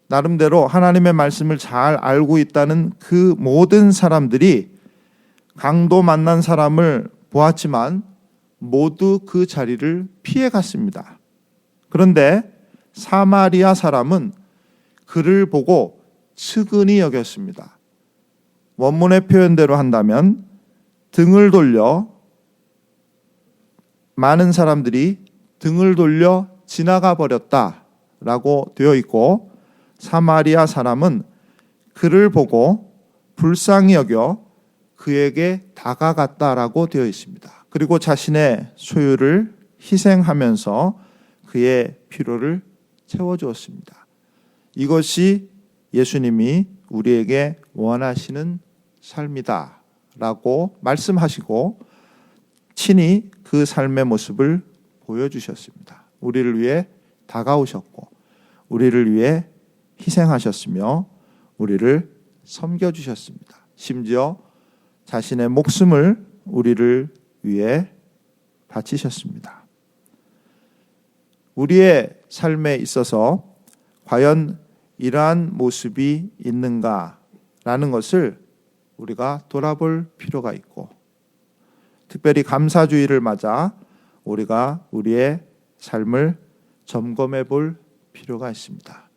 Speaker 1: 나름대로 하나님의 말씀을 잘 알고 있다는 그 모든 사람들이 강도 만난 사람을 보았지만 모두 그 자리를 피해 갔습니다. 그런데 사마리아 사람은 그를 보고 측은히 여겼습니다. 원문의 표현대로 한다면 등을 돌려 많은 사람들이 등을 돌려 지나가 버렸다라고 되어 있고, 사마리아 사람은 그를 보고 불쌍히 여겨 그에게 다가갔다라고 되어 있습니다. 그리고 자신의 소유를 희생하면서 그의 필요를 채워주었습니다. 이것이 예수님이 우리에게 원하시는 삶이다 라고 말씀하시고 친히 그 삶의 모습을 보여주셨습니다. 우리를 위해 다가오셨고 우리를 위해 희생하셨으며 우리를 섬겨주셨습니다. 심지어 자신의 목숨을 우리를 위해 바치셨습니다. 우리의 삶에 있어서 과연 이러한 모습이 있는가라는 것을 우리가 돌아볼 필요가 있고, 특별히 감사주의를 맞아 우리가 우리의 삶을 점검해 볼 필요가 있습니다.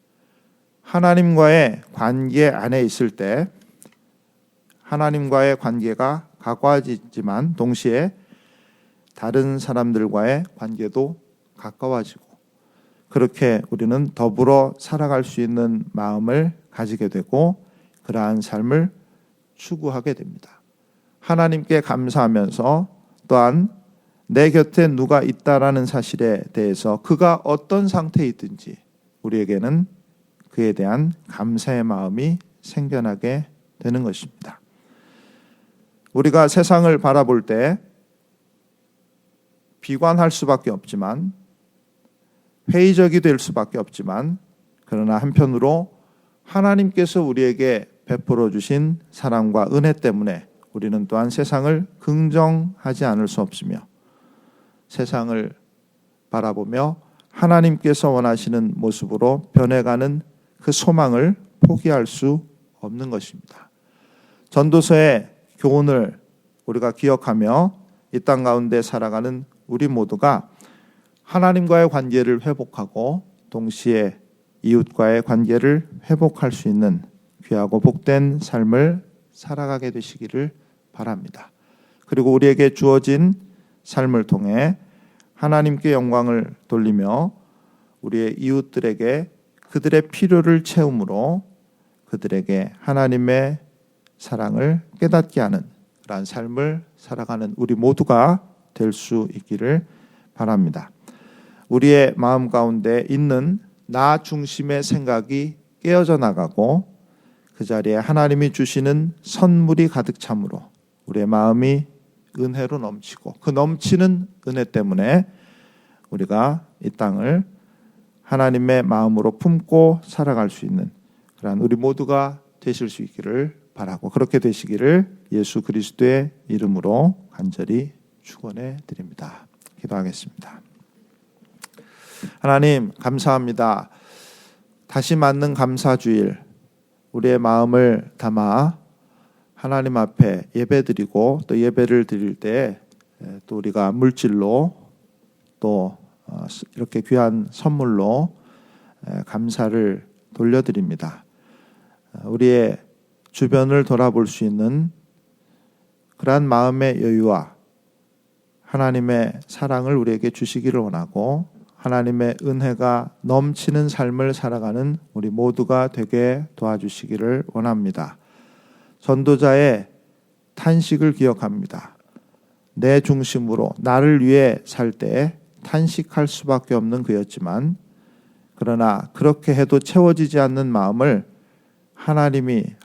Speaker 1: 하나님과의 관계 안에 있을 때 하나님과의 관계가 가까워지지만 동시에 다른 사람들과의 관계도 가까워지고, 그렇게 우리는 더불어 살아갈 수 있는 마음을 가지게 되고 그러한 삶을 추구하게 됩니다. 하나님께 감사하면서 또한 내 곁에 누가 있다라는 사실에 대해서 그가 어떤 상태에 있든지 우리에게는 그에 대한 감사의 마음이 생겨나게 되는 것입니다. 우리가 세상을 바라볼 때 비관할 수밖에 없지만, 회의적이 될 수밖에 없지만, 그러나 한편으로 하나님께서 우리에게 베풀어 주신 사랑과 은혜 때문에 우리는 또한 세상을 긍정하지 않을 수 없으며, 세상을 바라보며 하나님께서 원하시는 모습으로 변해가는 그 소망을 포기할 수 없는 것입니다. 전도서의 교훈을 우리가 기억하며 이 땅 가운데 살아가는 우리 모두가 하나님과의 관계를 회복하고 동시에 이웃과의 관계를 회복할 수 있는 귀하고 복된 삶을 살아가게 되시기를 바랍니다. 그리고 우리에게 주어진 삶을 통해 하나님께 영광을 돌리며 우리의 이웃들에게 그들의 필요를 채움으로 그들에게 하나님의 사랑을 깨닫게 하는 그러한 삶을 살아가는 우리 모두가 될 수 있기를 바랍니다. 우리의 마음 가운데 있는 나 중심의 생각이 깨어져 나가고 그 자리에 하나님이 주시는 선물이 가득 참으로 우리의 마음이 은혜로 넘치고, 그 넘치는 은혜 때문에 우리가 이 땅을 하나님의 마음으로 품고 살아갈 수 있는 그러한 우리 모두가 되실 수 있기를 바라고, 그렇게 되시기를 예수 그리스도의 이름으로 간절히 축원해 드립니다. 기도하겠습니다. 하나님 감사합니다. 다시 맞는 감사주일, 우리의 마음을 담아 하나님 앞에 예배드리고 또 예배를 드릴 때 또 우리가 물질로 또 이렇게 귀한 선물로 감사를 돌려드립니다. 우리의 주변을 돌아볼 수 있는 그러한 마음의 여유와 하나님의 사랑을 우리에게 주시기를 원하고, 하나님의 은혜가 넘치는 삶을 살아가는 우리 모두가 되게 도와주시기를 원합니다. 전도자의 탄식을 기억합니다. 내 중심으로 나를 위해 살 때 탄식할 수밖에 없는 그였지만, 그러나 그렇게 해도 채워지지 않는 마음을 하나님의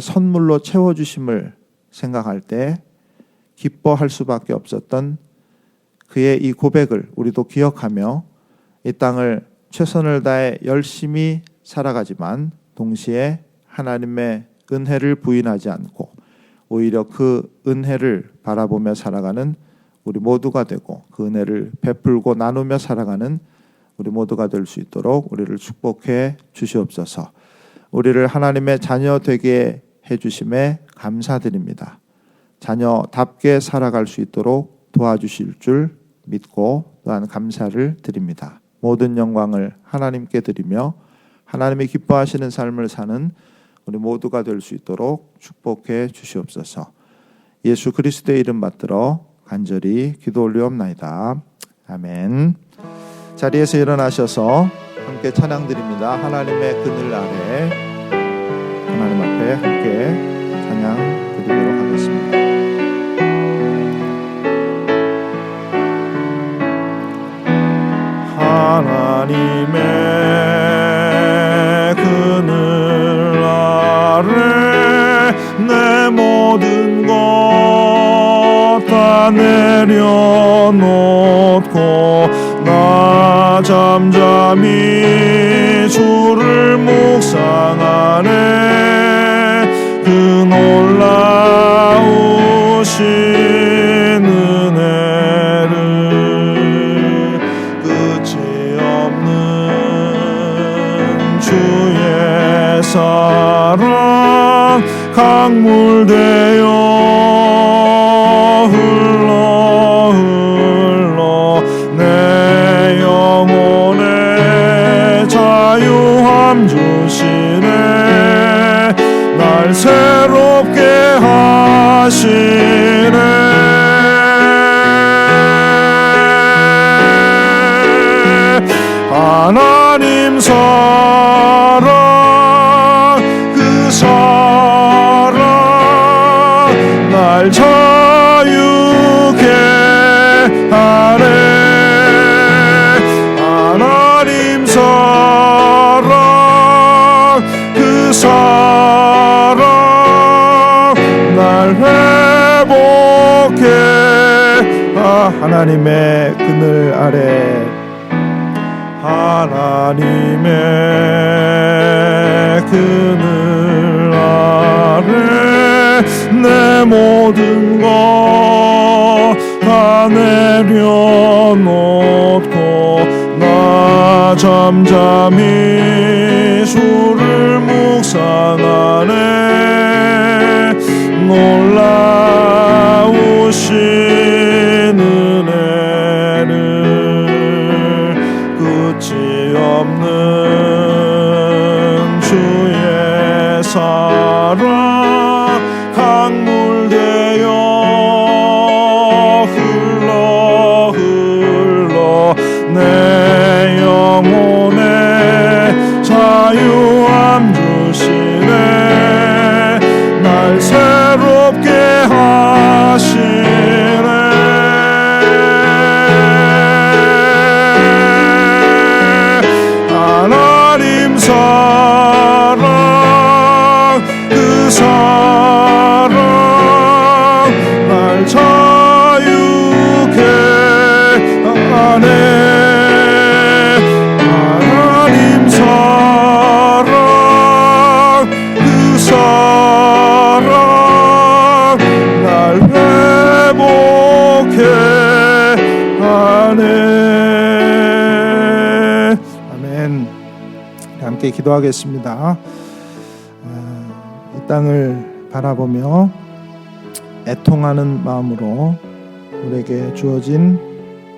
Speaker 1: 선물로 채워주심을 생각할 때 기뻐할 수밖에 없었던 그의 이 고백을 우리도 기억하며 이 땅을 최선을 다해 열심히 살아가지만 동시에 하나님의 은혜를 부인하지 않고 오히려 그 은혜를 바라보며 살아가는 우리 모두가 되고, 그 은혜를 베풀고 나누며 살아가는 우리 모두가 될 수 있도록 우리를 축복해 주시옵소서. 우리를 하나님의 자녀 되게 해주심에 감사드립니다. 자녀답게 살아갈 수 있도록 도와주실 줄 믿고 또한 감사를 드립니다. 모든 영광을 하나님께 드리며 하나님이 기뻐하시는 삶을 사는 우리 모두가 될 수 있도록 축복해 주시옵소서. 예수 그리스도의 이름 받들어 간절히 기도 올리옵나이다. 아멘. 자리에서 일어나셔서 함께 찬양 드립니다. 하나님의 그늘 아래 하나님 앞에 함께 찬양 드리도록 하겠습니다. 하나님의 그늘 아래 내 모든 것 다 내려놓고 나 잠잠히 주를 묵상하네. 그 놀라우신 은혜를 끝이 없는 주의 사랑 강물되어 흘러 내 영혼에 자유함 주시네. 날 새롭게 하시네. 하나님 사랑 그 사랑 날 자유케 하네. 하나님 사랑 그 사랑 날 회복해. 하나님의 그늘 아래 하나님의 그늘 아래 내 모든 것 다 내려놓고 나 잠잠히 주를 묵상하네. 놀라우신 은혜를 끝이 없는 주의 사랑 강물되어 흘러 내 영혼에 자유함 주시네. 날 새롭게 하시네. 하나님 사랑 그 사랑 날 자유케 하네. 하나님 사랑 그 사랑 날 회복해 하네. 아멘. 함께 기도하겠습니다. 이 땅을 바라보며 애통하는 마음으로 우리에게 주어진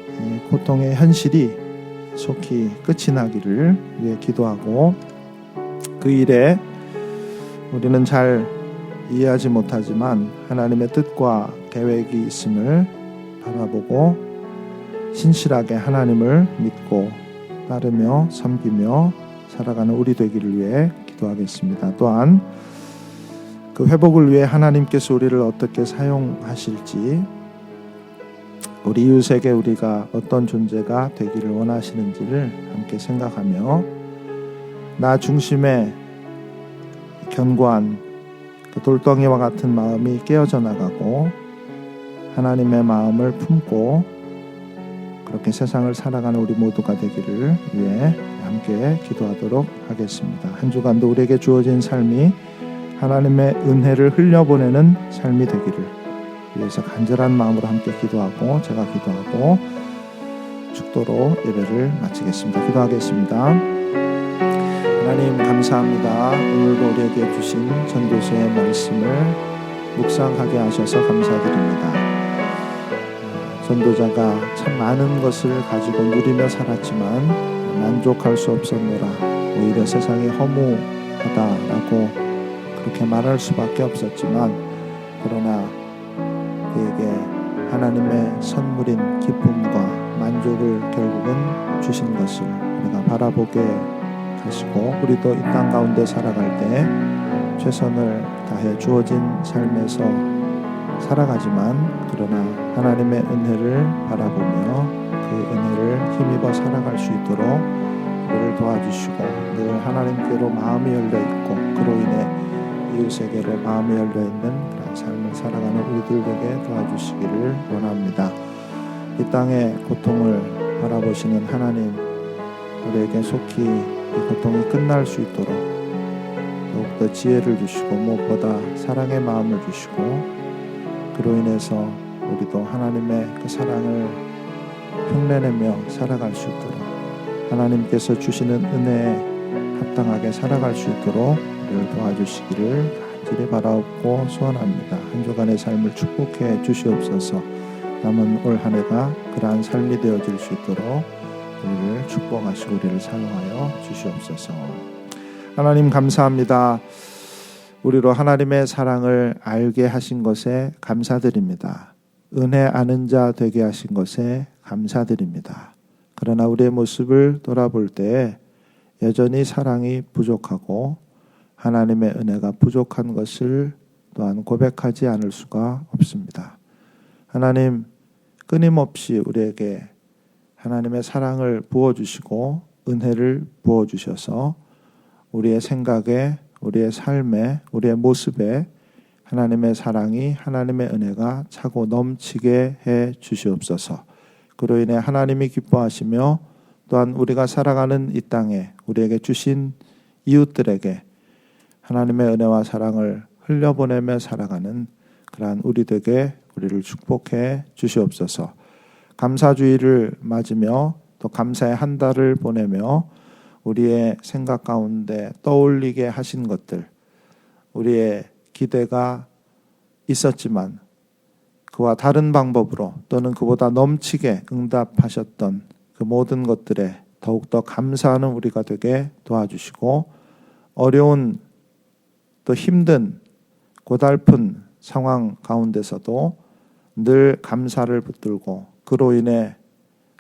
Speaker 1: 이 고통의 현실이 속히 끝이 나기를 위해 기도하고, 그 일에 우리는 잘 이해하지 못하지만 하나님의 뜻과 계획이 있음을 바라보고 신실하게 하나님을 믿고 따르며 섬기며 살아가는 우리 되기를 위해 기도하겠습니다. 또한 그 회복을 위해 하나님께서 우리를 어떻게 사용하실지, 우리 이웃에게 우리가 어떤 존재가 되기를 원하시는지를 함께 생각하며 나 중심의 견고한 그 돌덩이와 같은 마음이 깨어져 나가고 하나님의 마음을 품고 그렇게 세상을 살아가는 우리 모두가 되기를 위해 함께 기도하도록 하겠습니다. 한 주간도 우리에게 주어진 삶이 하나님의 은혜를 흘려보내는 삶이 되기를 위해서 간절한 마음으로 함께 기도하고 제가 기도하고 축도로 예배를 마치겠습니다. 기도하겠습니다. 하나님 감사합니다. 오늘도 우리에게 주신 전도서의 말씀을 묵상하게 하셔서 감사드립니다. 전도자가 참 많은 것을 가지고 누리며 살았지만 만족할 수 없었노라. 오히려 세상이 허무하다라고 그렇게 말할 수밖에 없었지만, 그러나 그에게 하나님의 선물인 기쁨과 만족을 결국은 주신 것을 우리가 바라보게 하시고, 우리도 이 땅 가운데 살아갈 때 최선을 다해 주어진 삶에서 살아가지만, 그러나 하나님의 은혜를 바라보며 그 은혜를 힘입어 살아갈 수 있도록 우리를 도와주시고, 늘 하나님께로 마음이 열려있고 그로 인해 이웃에게로 마음이 열려있는 그런 삶을 살아가는 우리들 되게 도와주시기를 원합니다. 이 땅의 고통을 바라보시는 하나님, 우리에게 속히 이 고통이 끝날 수 있도록 더욱더 지혜를 주시고 무엇보다 사랑의 마음을 주시고, 그로 인해서 우리도 하나님의 그 사랑을 흉내내며 살아갈 수 있도록, 하나님께서 주시는 은혜에 합당하게 살아갈 수 있도록 우리를 도와주시기를 간절히 바라옵고 소원합니다. 한 주간의 삶을 축복해 주시옵소서. 남은 올 한 해가 그러한 삶이 되어질 수 있도록 우리를 축복하시고 우리를 사용하여 주시옵소서. 하나님 감사합니다. 우리로 하나님의 사랑을 알게 하신 것에 감사드립니다. 은혜 아는 자 되게 하신 것에 감사드립니다. 그러나 우리의 모습을 돌아볼 때 여전히 사랑이 부족하고 하나님의 은혜가 부족한 것을 또한 고백하지 않을 수가 없습니다. 하나님, 끊임없이 우리에게 하나님의 사랑을 부어주시고 은혜를 부어주셔서 우리의 생각에, 우리의 삶에, 우리의 모습에 하나님의 사랑이, 하나님의 은혜가 차고 넘치게 해 주시옵소서. 그로 인해 하나님이 기뻐하시며 또한 우리가 살아가는 이 땅에 우리에게 주신 이웃들에게 하나님의 은혜와 사랑을 흘려보내며 살아가는 그러한 우리 되게 우리를 축복해 주시옵소서. 감사주의를 맞으며 또 감사의 한 달을 보내며 우리의 생각 가운데 떠올리게 하신 것들, 우리의 기대가 있었지만 그와 다른 방법으로 또는 그보다 넘치게 응답하셨던 그 모든 것들에 더욱더 감사하는 우리가 되게 도와주시고, 어려운 또 힘든 고달픈 상황 가운데서도 늘 감사를 붙들고 그로 인해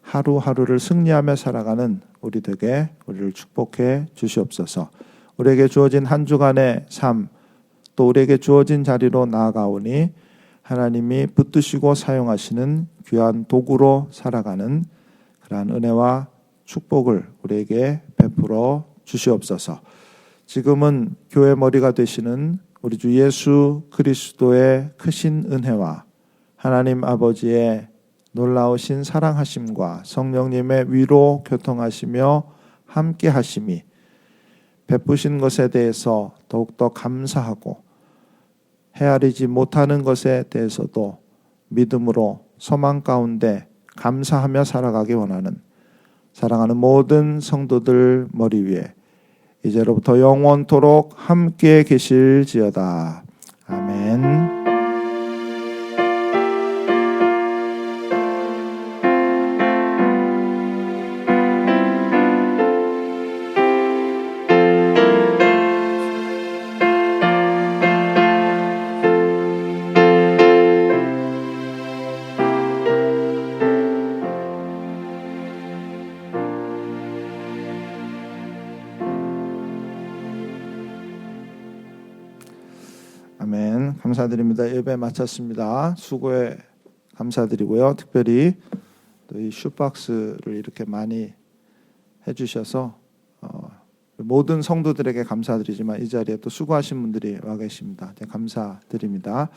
Speaker 1: 하루하루를 승리하며 살아가는 우리 되게 우리를 축복해 주시옵소서. 우리에게 주어진 한 주간의 삶, 또 우리에게 주어진 자리로 나아가오니 하나님이 붙드시고 사용하시는 귀한 도구로 살아가는 그러한 은혜와 축복을 우리에게 베풀어 주시옵소서. 지금은 교회 머리가 되시는 우리 주 예수 그리스도의 크신 은혜와 하나님 아버지의 놀라우신 사랑하심과 성령님의 위로 교통하시며 함께 하심이 베푸신 것에 대해서 더욱더 감사하고 헤아리지 못하는 것에 대해서도 믿음으로 소망 가운데 감사하며 살아가기 원하는 사랑하는 모든 성도들 머리 위에 이제로부터 영원토록 함께 계실지어다. 아멘. 아멘. 감사드립니다. 예배 마쳤습니다. 수고에 감사드리고요. 특별히 또 이 슈박스를 이렇게 많이 해주셔서 모든 성도들에게 감사드리지만 이 자리에 또 수고하신 분들이 와 계십니다. 감사드립니다.